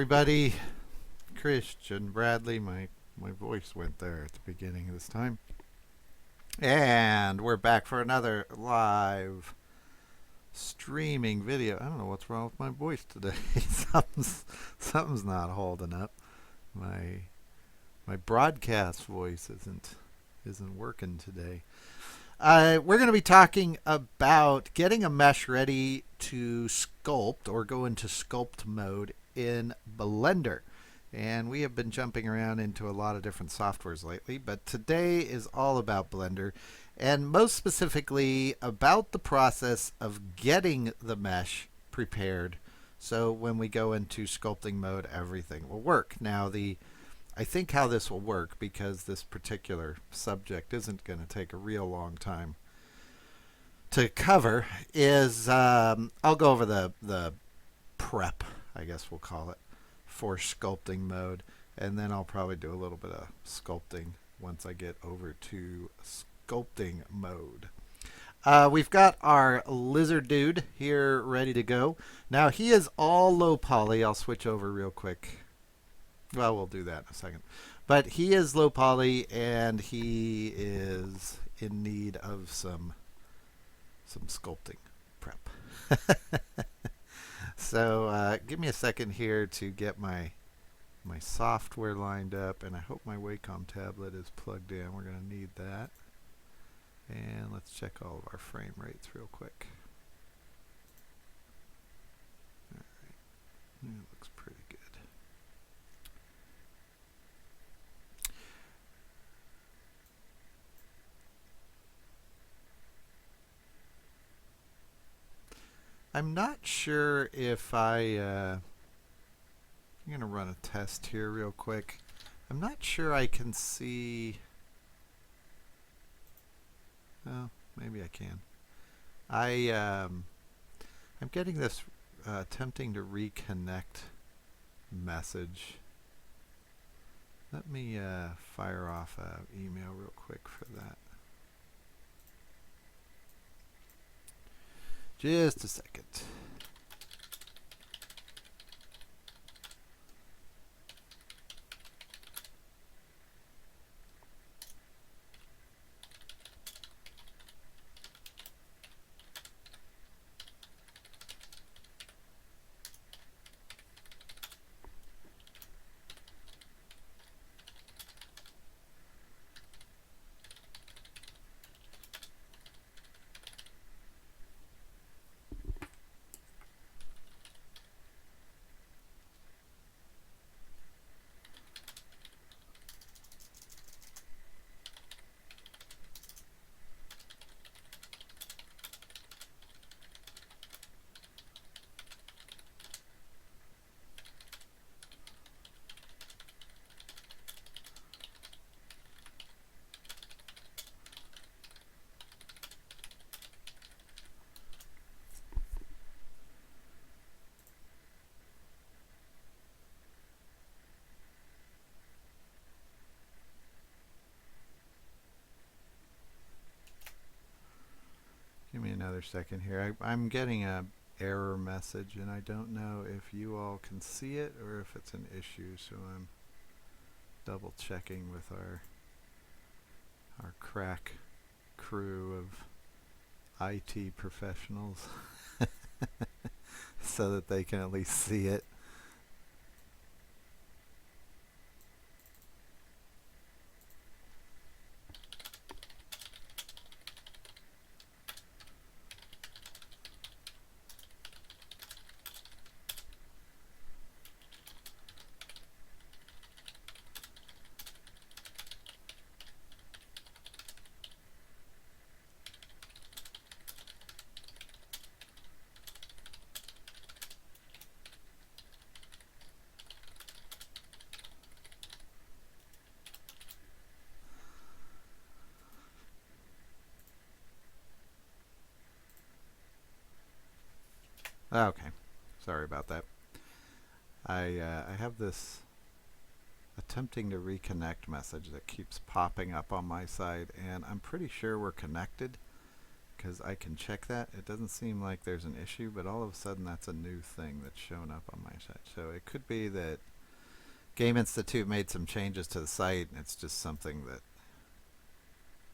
everybody. Christian Bradley. My voice went there at the beginning of this time. And we're back for another live streaming video. I don't know what's wrong with my voice today. something's not holding up. My my broadcast voice isn't working today. We're going to be talking about getting a mesh ready to sculpt or go into sculpt mode in Blender. And we have been jumping around into a lot of different softwares lately, but today is all about Blender, and most specifically about the process of getting the mesh prepared so when we go into sculpting mode everything will work. Now I think how this will work, because this particular subject isn't going to take a real long time to cover, is I'll go over the prep, I guess we'll call it, for sculpting mode, and then I'll probably do a little bit of sculpting once I get over to sculpting mode. We've got our lizard dude here ready to go. Now he is all low poly. I'll switch over real quick. Well, we'll do that in a second. But he is low poly, and he is in need of some sculpting prep. So give me a second here to get my software lined up, and I hope my Wacom tablet is plugged in. We're going to need that. And let's check all of our frame rates real quick. All right. It looks pretty good. I'm not sure if I'm going to run a test here real quick. I'm not sure I can see. Oh, maybe I can. I'm getting this attempting to reconnect message. Let me fire off an email real quick for that. Just a second. Give me another second here. I'm getting a error message, and I don't know if you all can see it or if it's an issue, so I'm double checking with our crack crew of IT professionals so that they can at least see it. Okay, sorry about that. I have this attempting to reconnect message that keeps popping up on my side, and I'm pretty sure we're connected because I can check that. It doesn't seem like there's an issue, but all of a sudden that's a new thing that's shown up on my site. So it could be that Game Institute made some changes to the site and it's just something that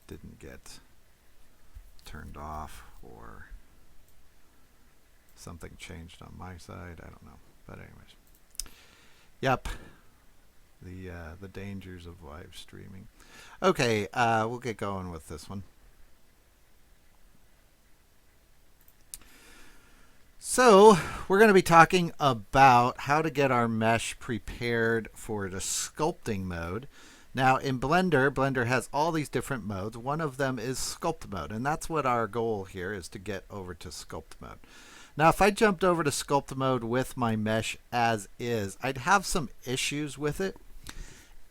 didn't get turned off, or something changed on my side. I don't know. But anyways. Yep. The dangers of live streaming. Okay, we'll get going with this one. So we're going to be talking about how to get our mesh prepared for the sculpting mode. Now in Blender has all these different modes. One of them is sculpt mode, and that's what our goal here is, to get over to sculpt mode. Now if I jumped over to sculpt mode with my mesh as is, I'd have some issues with it,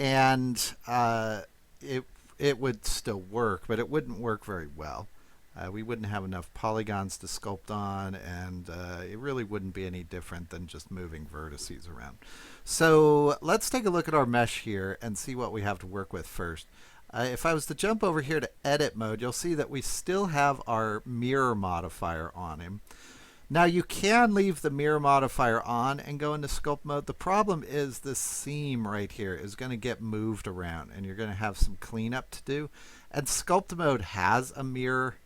and it would still work, but it wouldn't work very well. We wouldn't have enough polygons to sculpt on, and it really wouldn't be any different than just moving vertices around. So let's take a look at our mesh here and see what we have to work with first. If I was to jump over here to edit mode, you'll see that we still have our mirror modifier on him. Now you can leave the mirror modifier on and go into sculpt mode. The problem is this seam right here is going to get moved around, and you're going to have some cleanup to do. And sculpt mode has a mirror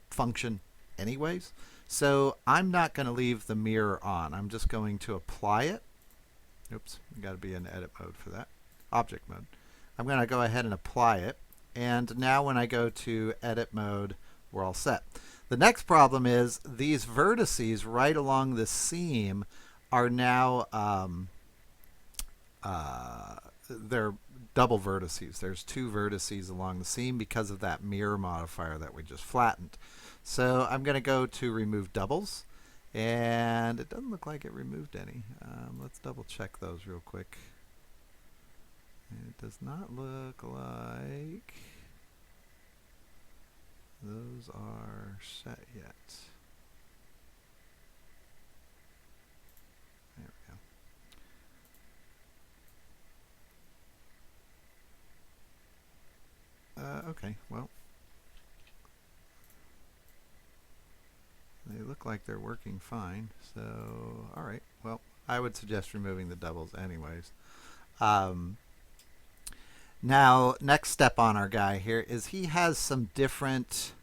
function anyways, so I'm not going to leave the mirror on. I'm just going to apply it. Oops, we got to be in edit mode for that. Object mode. I'm going to go ahead and apply it, and now when I go to edit mode, we're all set. The next problem is these vertices right along the seam are now they're double vertices. There's two vertices along the seam because of that mirror modifier that we just flattened. So I'm going to go to remove doubles, and it doesn't look like it removed any. Let's double check those real quick. It does not look like those are set yet. There we go. Okay, well, they look like they're working fine. So, all right. Well, I would suggest removing the doubles anyways. Now, next step on our guy here is he has some different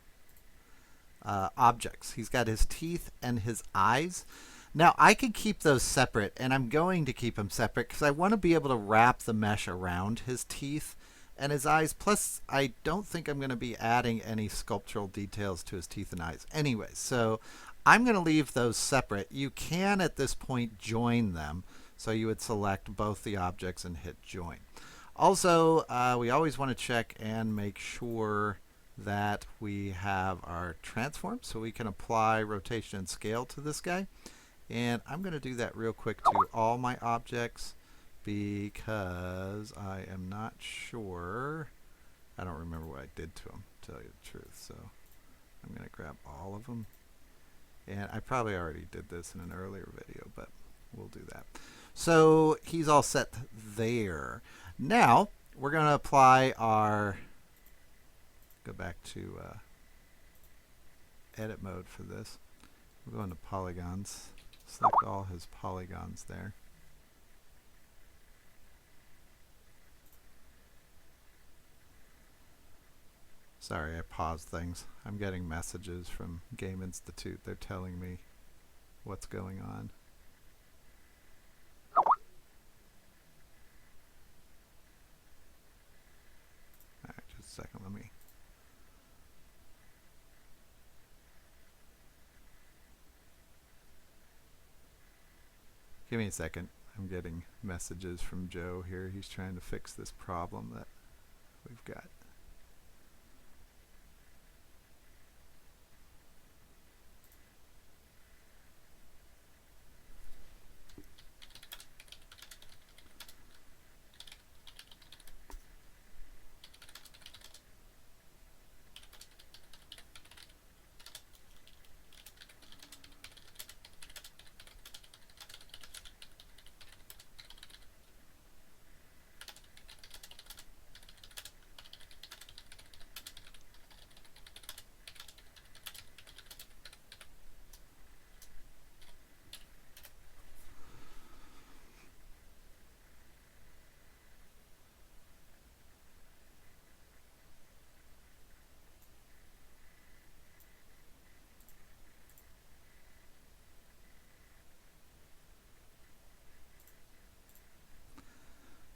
objects. He's got his teeth and his eyes. Now, I can keep those separate, and I'm going to keep them separate because I want to be able to wrap the mesh around his teeth and his eyes. Plus, I don't think I'm going to be adding any sculptural details to his teeth and eyes anyway. So I'm going to leave those separate. You can, at this point, join them. So you would select both the objects and hit join. Also, we always want to check and make sure that we have our transform so we can apply rotation and scale to this guy. And I'm going to do that real quick to all my objects because I am not sure. I don't remember what I did to them, to tell you the truth. So I'm going to grab all of them. And I probably already did this in an earlier video, but we'll do that. So he's all set there. Now we're going to apply our, go back to edit mode for this. We'll go into polygons, select all his polygons there. Sorry, I paused things. I'm getting messages from Game Institute. They're telling me what's going on. Alright, just a second, let me. Give me a second. I'm getting messages from Joe here. He's trying to fix this problem that we've got.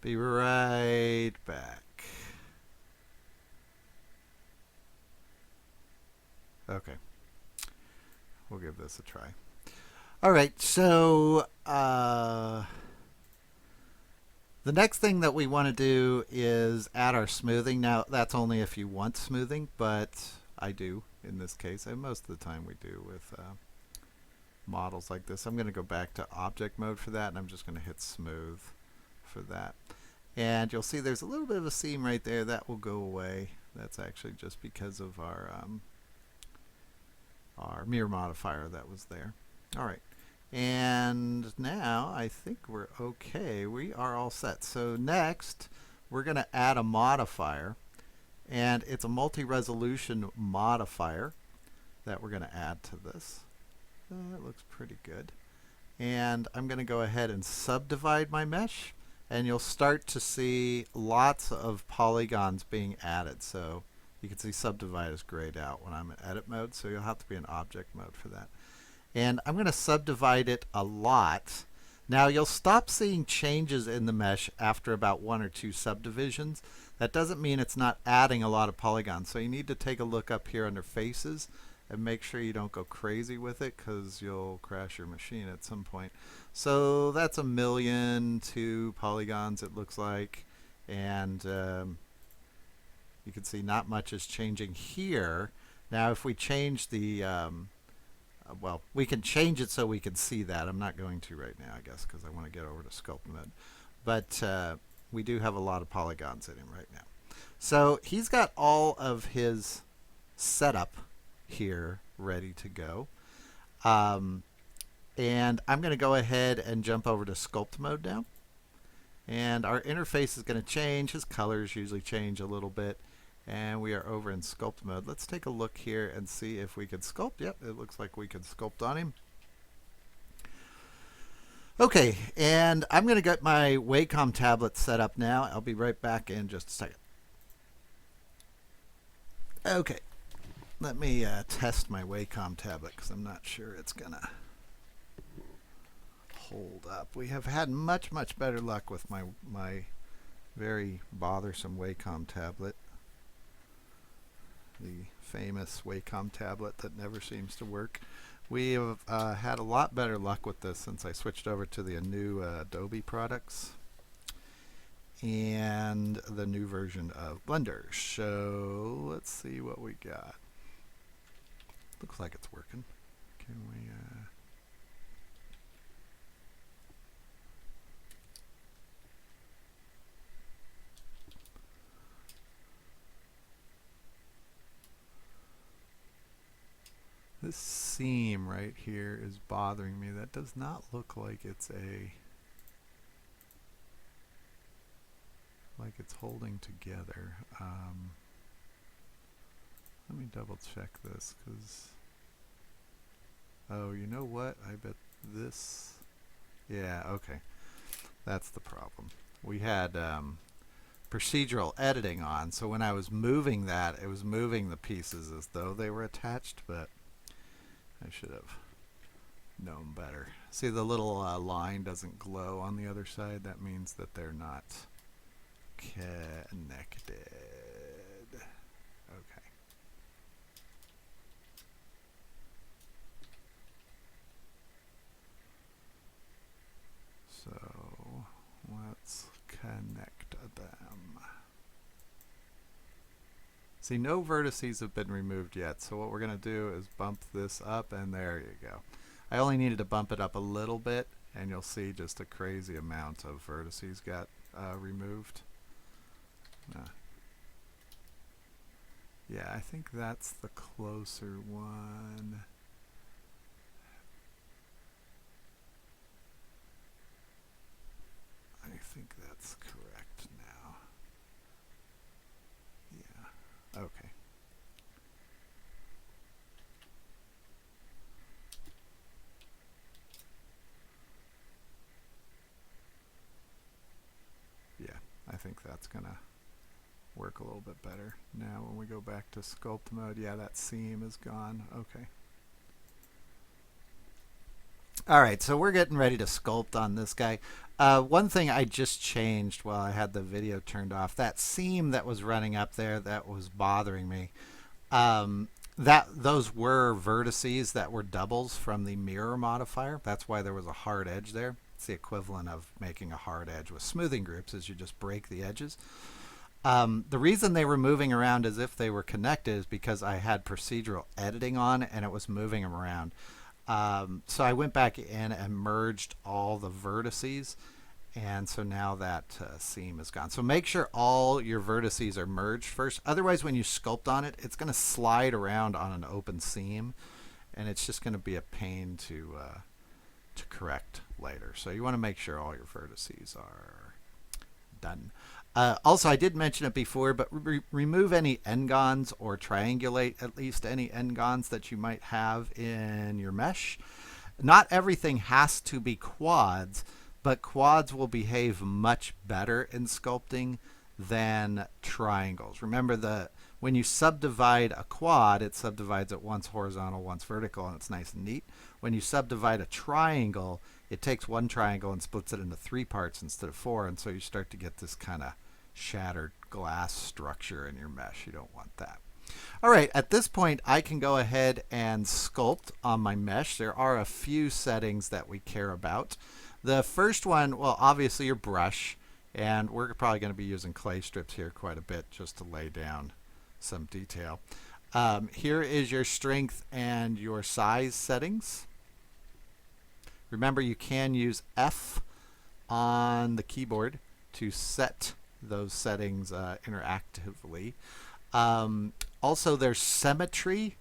Be right back. Okay, we'll give this a try. All right, so the next thing that we want to do is add our smoothing. Now, that's only if you want smoothing, but I do in this case, and most of the time we do with models like this. I'm going to go back to object mode for that, and I'm just going to hit smooth for that. And you'll see there's a little bit of a seam right there. That will go away. That's actually just because of our mirror modifier that was there. All right. And now I think we're okay. We are all set. So next, we're going to add a modifier. And it's a multi-resolution modifier that we're going to add to this. That looks pretty good. And I'm going to go ahead and subdivide my mesh. And you'll start to see lots of polygons being added. So you can see subdivide is grayed out when I'm in edit mode. So you'll have to be in object mode for that. And I'm going to subdivide it a lot. Now you'll stop seeing changes in the mesh after about 1 or 2 subdivisions. That doesn't mean it's not adding a lot of polygons. So you need to take a look up here under faces and make sure you don't go crazy with it, because you'll crash your machine at some point. So that's 1,000,002 polygons it looks like. And you can see not much is changing here. Now if we change the well, we can change it so we can see that. I'm not going to right now, I guess, because I want to get over to sculpt mode. But we do have a lot of polygons in him right now. So he's got all of his setup here ready to go. And I'm going to go ahead and jump over to sculpt mode now. And our interface is going to change. His colors usually change a little bit. And we are over in sculpt mode. Let's take a look here and see if we can sculpt. Yep, it looks like we can sculpt on him. Okay, and I'm going to get my Wacom tablet set up now. I'll be right back in just a second. Okay, let me test my Wacom tablet because I'm not sure it's going to hold up. We have had much better luck with my very bothersome Wacom tablet. The famous Wacom tablet that never seems to work. We have had a lot better luck with this since I switched over to the new Adobe products and the new version of Blender. So let's see what we got. Looks like it's working. Can we this seam right here is bothering me. That does not look like it's holding together. Let me double check this, because oh, you know what? I bet this, yeah, okay, that's the problem. We had procedural editing on, so when I was moving that, it was moving the pieces as though they were attached, but I should have known better. See, the little line doesn't glow on the other side. That means that they're not connected. Okay. So let's connect them. See, no vertices have been removed yet, so what we're going to do is bump this up, and there you go. I only needed to bump it up a little bit, and you'll see just a crazy amount of vertices got removed. Yeah, I think that's the closer one. I think that's correct now. Yeah, okay. Yeah, I think that's gonna work a little bit better. Now when we go back to sculpt mode, yeah, that seam is gone. Okay. All right, so we're getting ready to sculpt on this guy. One thing I just changed while I had the video turned off, that seam that was running up there that was bothering me, um, that those were vertices that were doubles from the mirror modifier. That's why there was a hard edge there. It's the equivalent of making a hard edge with smoothing groups, is you just break the edges. The reason they were moving around as if they were connected is because I had procedural editing on and it was moving them around. So I went back in and merged all the vertices, and so now that seam is gone. So make sure all your vertices are merged first. Otherwise, when you sculpt on it, it's going to slide around on an open seam, and it's just going to be a pain to correct later. So you want to make sure all your vertices are done. Also, I did mention it before, but remove any n-gons or triangulate at least any n-gons that you might have in your mesh. Not everything has to be quads, but quads will behave much better in sculpting than triangles. Remember, when you subdivide a quad, it subdivides it once horizontal, once vertical, and it's nice and neat. When you subdivide a triangle, it takes one triangle and splits it into 3 parts instead of 4, and so you start to get this kind of shattered glass structure in your mesh. You don't want that. All right, at this point I can go ahead and sculpt on my mesh. There are a few settings that we care about. The first one, well, obviously your brush, and we're probably going to be using clay strips here quite a bit just to lay down some detail. Here is your strength and your size settings. Remember, you can use F on the keyboard to set those settings interactively. Also, there's symmetry,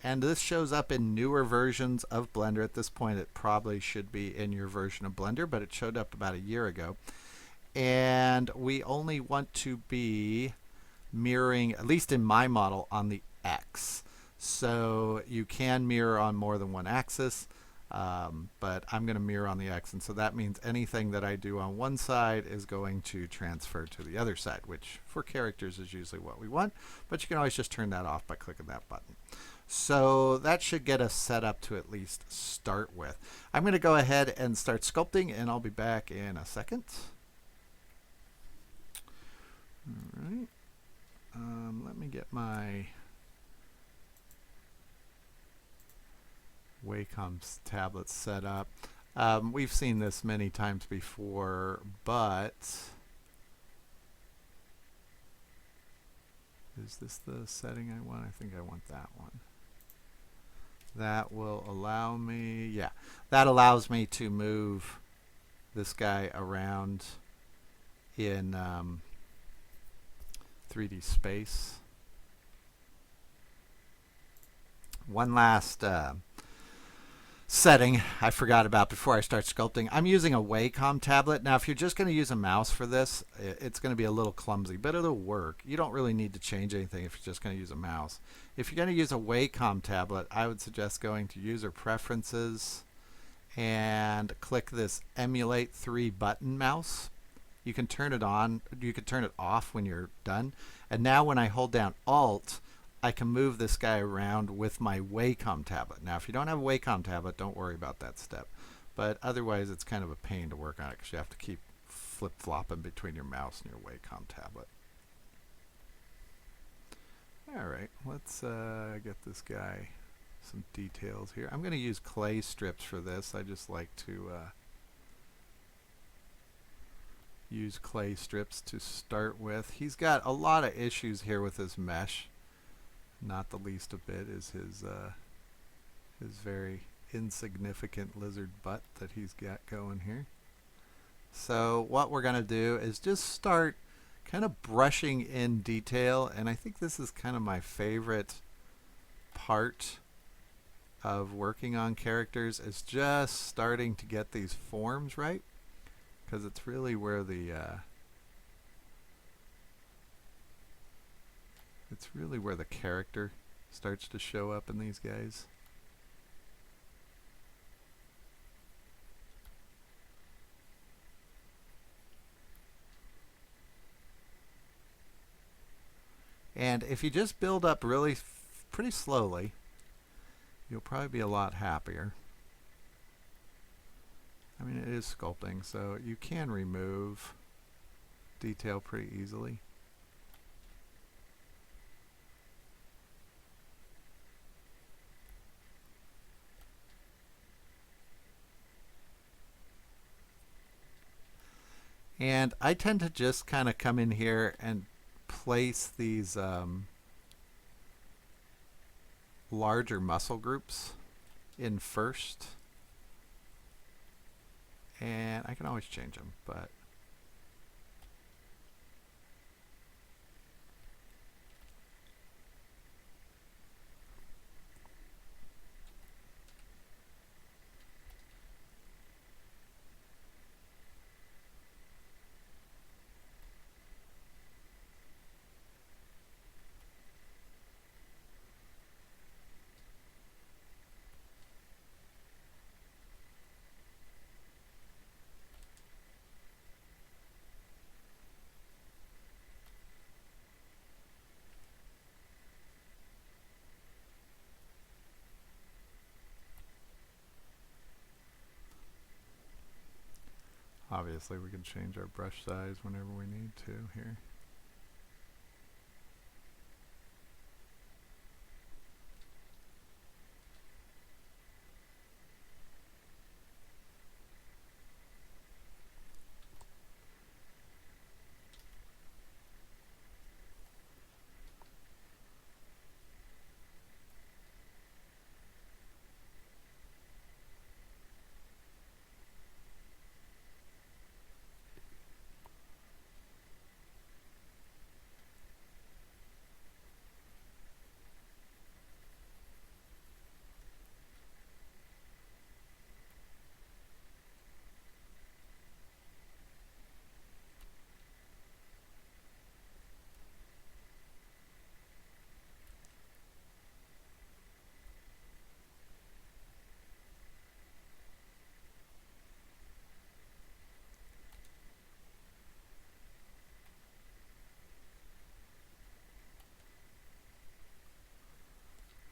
and this shows up in newer versions of Blender. At this point, it probably should be in your version of Blender, but it showed up about a year ago. And we only want to be mirroring, at least in my model, on the X. So you can mirror on more than one axis. But I'm going to mirror on the X, and so that means anything that I do on one side is going to transfer to the other side, which for characters is usually what we want, but you can always just turn that off by clicking that button. So that should get us set up to at least start with. I'm going to go ahead and start sculpting, and I'll be back in a second. All right. Let me get my Wacom's tablet set up. We've seen this many times before, but is this the setting I want? I think I want that one. That will allow me, yeah, that allows me to move this guy around in 3D space. One last setting I forgot about before I start sculpting. I'm using a Wacom tablet. Now, if you're just going to use a mouse for this, it's going to be a little clumsy, but it'll work. You don't really need to change anything if you're just going to use a mouse. If you're going to use a Wacom tablet, I would suggest going to User Preferences and click this Emulate 3 button mouse. You can turn it on, you can turn it off when you're done. And now when I hold down Alt, I can move this guy around with my Wacom tablet. Now, if you don't have a Wacom tablet, don't worry about that step. But otherwise, it's kind of a pain to work on it because you have to keep flip-flopping between your mouse and your Wacom tablet. All right, let's get this guy some details here. I'm going to use clay strips for this. I just like to use clay strips to start with. He's got a lot of issues here with his mesh. Not the least of it is his very insignificant lizard butt that he's got going here. So what we're going to do is just start kind of brushing in detail, and I think this is kind of my favorite part of working on characters, is just starting to get these forms right, because it's really where the character starts to show up in these guys. And if you just build up really pretty slowly, you'll probably be a lot happier. I mean, it is sculpting, so you can remove detail pretty easily. And I tend to just kind of come in here and place these larger muscle groups in first. And I can always change them, but obviously we can change our brush size whenever we need to here.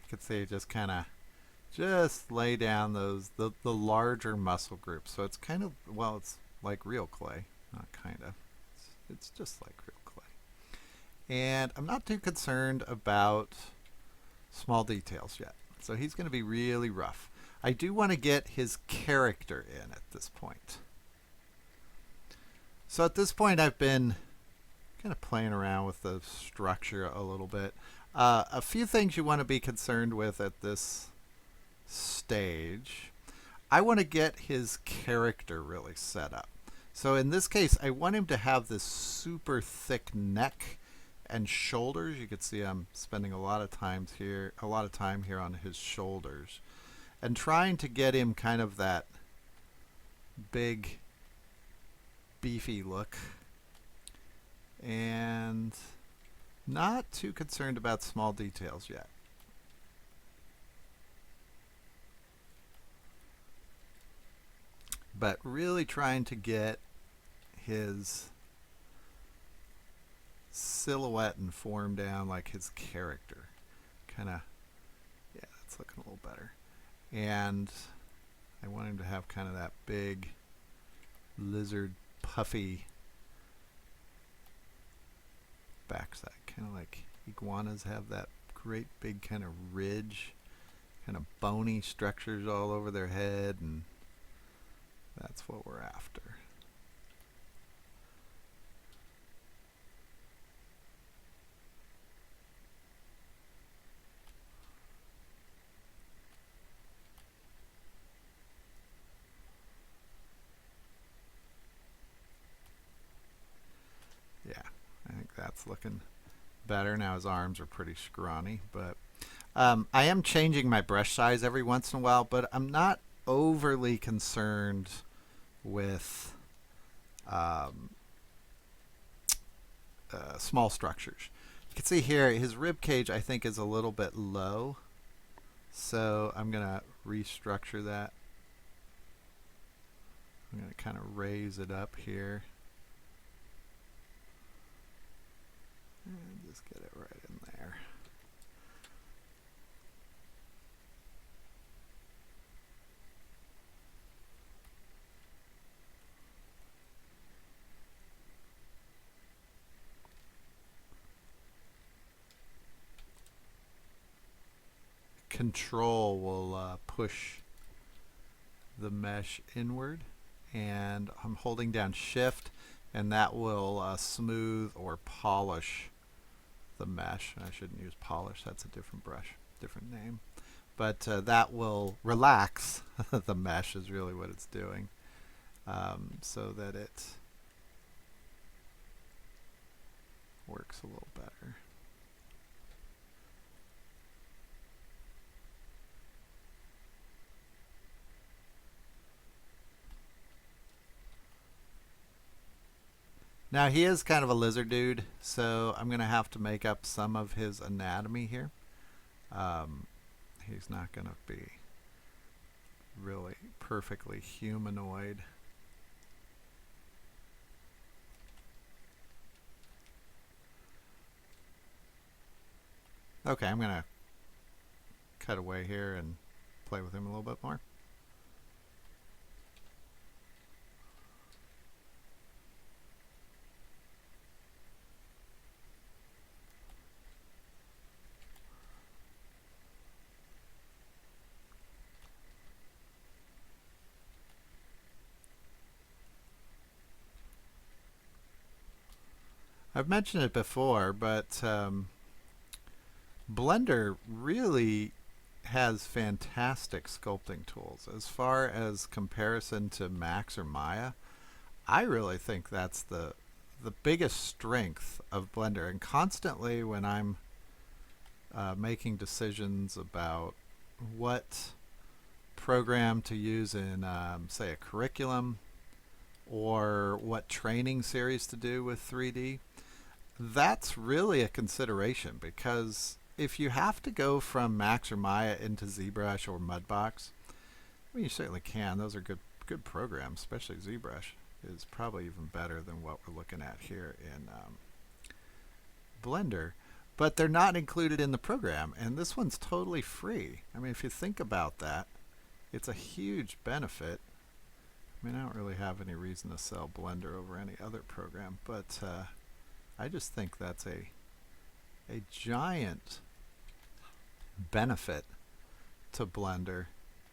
You can see just kind of just lay down the larger muscle groups. So it's kind of, well, it's like real clay, not kind of. It's just like real clay. And I'm not too concerned about small details yet. So he's going to be really rough. I do want to get his character in at this point. So at this point I've been kind of playing around with the structure a little bit. A few things you want to be concerned with at this stage. I want to get his character really set up. So in this case, I want him to have this super thick neck and shoulders. You can see I'm spending a lot of time here on his shoulders, and trying to get him kind of that big, beefy look. And not too concerned about small details yet. But really trying to get his silhouette and form down like his character. Kind of, yeah, that's looking a little better. And I want him to have kind of that big lizard puffy backside, kind of like iguanas have that great big kind of ridge, kind of bony structures all over their head, and that's what we're after. Yeah, I think that's looking better. Now his arms are pretty scrawny, but I am changing my brush size every once in a while, but I'm not overly concerned with small structures. You can see here his rib cage I think is a little bit low, so I'm going to restructure that. I'm going to kind of raise it up here. And just get it right in there. Control will push the mesh inward, and I'm holding down Shift, and that will smooth or polish the mesh. I shouldn't use polish, that's a different brush, different name. But that will relax the mesh is really what it's doing, so that it works a little better. Now he is kind of a lizard dude, so I'm going to have to make up some of his anatomy here. He's not going to be really perfectly humanoid. Okay, I'm going to cut away here and play with him a little bit more. I've mentioned it before, but Blender really has fantastic sculpting tools. As far as comparison to Max or Maya, I really think that's the biggest strength of Blender. And constantly when I'm making decisions about what program to use in, say, a curriculum, or what training series to do with 3D, that's really a consideration, because if you have to go from Max or Maya into ZBrush or Mudbox, I mean, you certainly can. Those are good programs, especially ZBrush is probably even better than what we're looking at here in Blender. But they're not included in the program, and this one's totally free. I mean, if you think about that, it's a huge benefit. I mean, I don't really have any reason to sell Blender over any other program, but I just think that's a giant benefit to Blender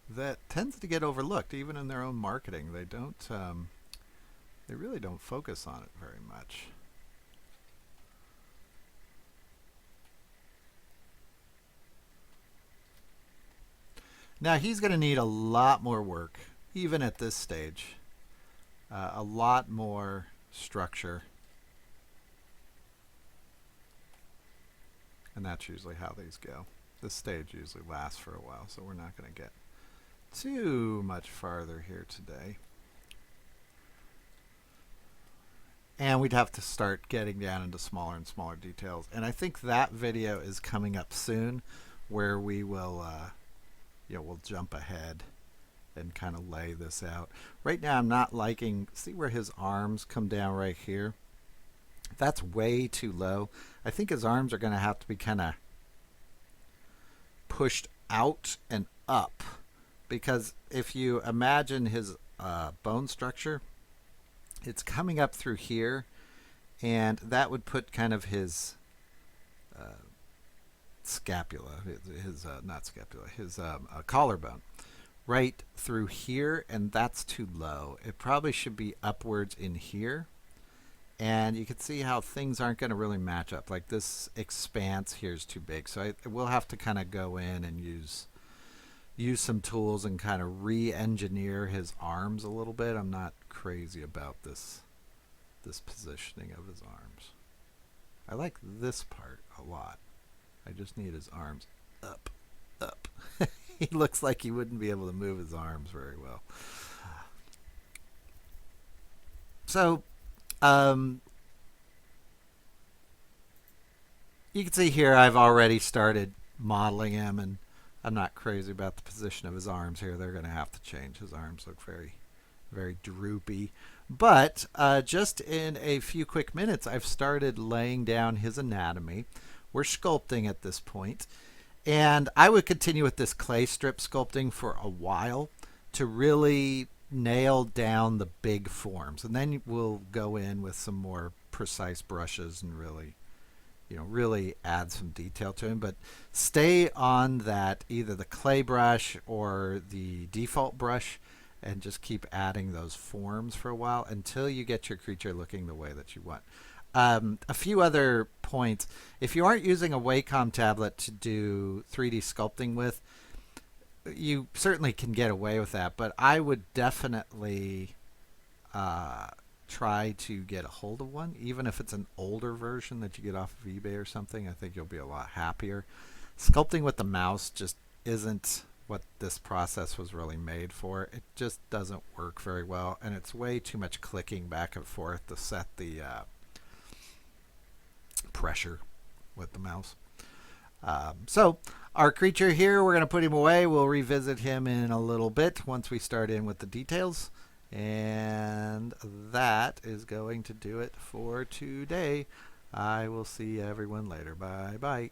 that tends to get overlooked even in their own marketing. They don't they really don't focus on it very much. Now he's going to need a lot more work even at this stage, a lot more structure. And that's usually how these go. This stage usually lasts for a while, so we're not going to get too much farther here today. And we'd have to start getting down into smaller and smaller details. And I think that video is coming up soon, where we will, we'll jump ahead and kind of lay this out. Right now I'm not liking, see where his arms come down right here? That's way too low. I think his arms are going to have to be kind of pushed out and up, because if you imagine his bone structure, it's coming up through here, and that would put kind of his scapula, not scapula, his collarbone right through here, and that's too low. It probably should be upwards in here. And you can see how things aren't going to really match up. Like this expanse here is too big. So I will have to kind of go in and use some tools and kind of re-engineer his arms a little bit. I'm not crazy about this positioning of his arms. I like this part a lot. I just need his arms up. He looks like he wouldn't be able to move his arms very well. So you can see here I've already started modeling him, and I'm not crazy about the position of his arms here. They're going to have to change. His arms look very, very droopy. But just in a few quick minutes, I've started laying down his anatomy. We're sculpting at this point. And I would continue with this clay strip sculpting for a while to really nail down the big forms. And then we'll go in with some more precise brushes and really really add some detail to him. But stay on that, either the clay brush or the default brush, and just keep adding those forms for a while until you get your creature looking the way that you want. A few other points. If you aren't using a Wacom tablet to do 3D sculpting with, you certainly can get away with that, but I would definitely try to get a hold of one, even if it's an older version that you get off of eBay or something. I think you'll be a lot happier. Sculpting with the mouse just isn't what this process was really made for. It just doesn't work very well, and it's way too much clicking back and forth to set the pressure with the mouse. So our creature here, we're going to put him away. We'll revisit him in a little bit once we start in with the details. And that is going to do it for today. I will see everyone later. Bye bye.